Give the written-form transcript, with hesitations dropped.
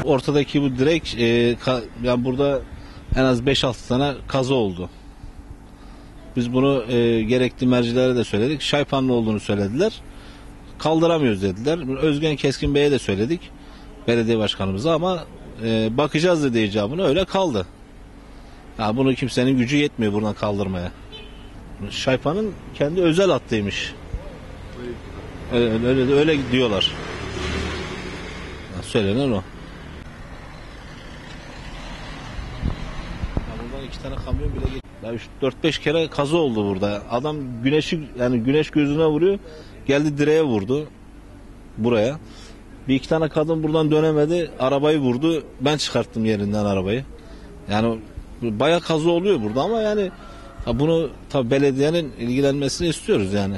Ortadaki bu direk yani burada en az 5-6 tane kazı oldu. Biz bunu gerekli mercilere de söyledik. Şaypanlı olduğunu söylediler. Kaldıramıyoruz dediler. Özgen Keskin Bey'e de söyledik. Belediye başkanımıza ama bakacağız dedi icabına, öyle kaldı. Ya bunu kimsenin gücü yetmiyor buradan kaldırmaya. Şaypanın kendi özel hattıymış. Öyle diyorlar. Söylenen o. Buradan 2 tane kamyon bile geçti. 4-5 kere kaza oldu burada. Adam güneş gözüne vuruyor. Geldi direğe vurdu. Buraya. 1-2 tane kadın buradan dönemedi. Arabayı vurdu. Ben çıkarttım yerinden arabayı. Yani bayağı kaza oluyor burada ama yani bunu tabii belediyenin ilgilenmesini istiyoruz yani.